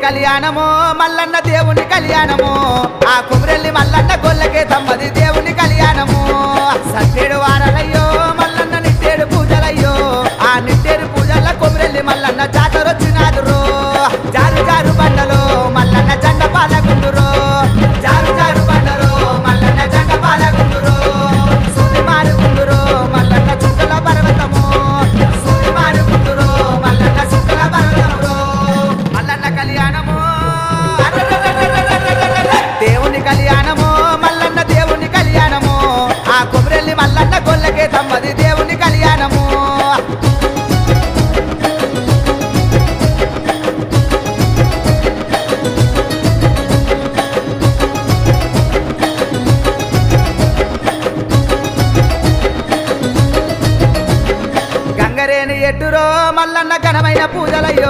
కళ్యాణమో మల్లన్న దేవుని కళ్యాణమో ఆ కుమరెల్లి మల్లన్న గొల్లకే తమ్మది దేవుని కళ్యాణమో సట్టేడు వారాలయ్యో మల్లన్న నిట్టేడు పూజలయ్యో ఆ నిట్టేడు పూజల కుమరెల్లి మల్లన్న జాతరొచ్చినాదురో జారు జారు బండలో మల్లన్న జెండ పాలగుండురో జారు జారు బండలో మల్లన్న జెండ పాలగుండురో సూది మారుగుండురో మల్లన్న చుక్కల పర్వతము సూది మారుగుండురో మల్లన్న చుక్కల పర్వతమురో మల్లన్న కళ్యాణము దేవుని కళ్యాణము మల్లన్న దేవుని కళ్యాణము ఆ కుమరెల్లి మల్లన్న గొల్లకే తమ్మది దేవుని కళ్యాణము గంగరేని ఎట్టురో మల్లన్న ఘనమైన పూజలయ్యో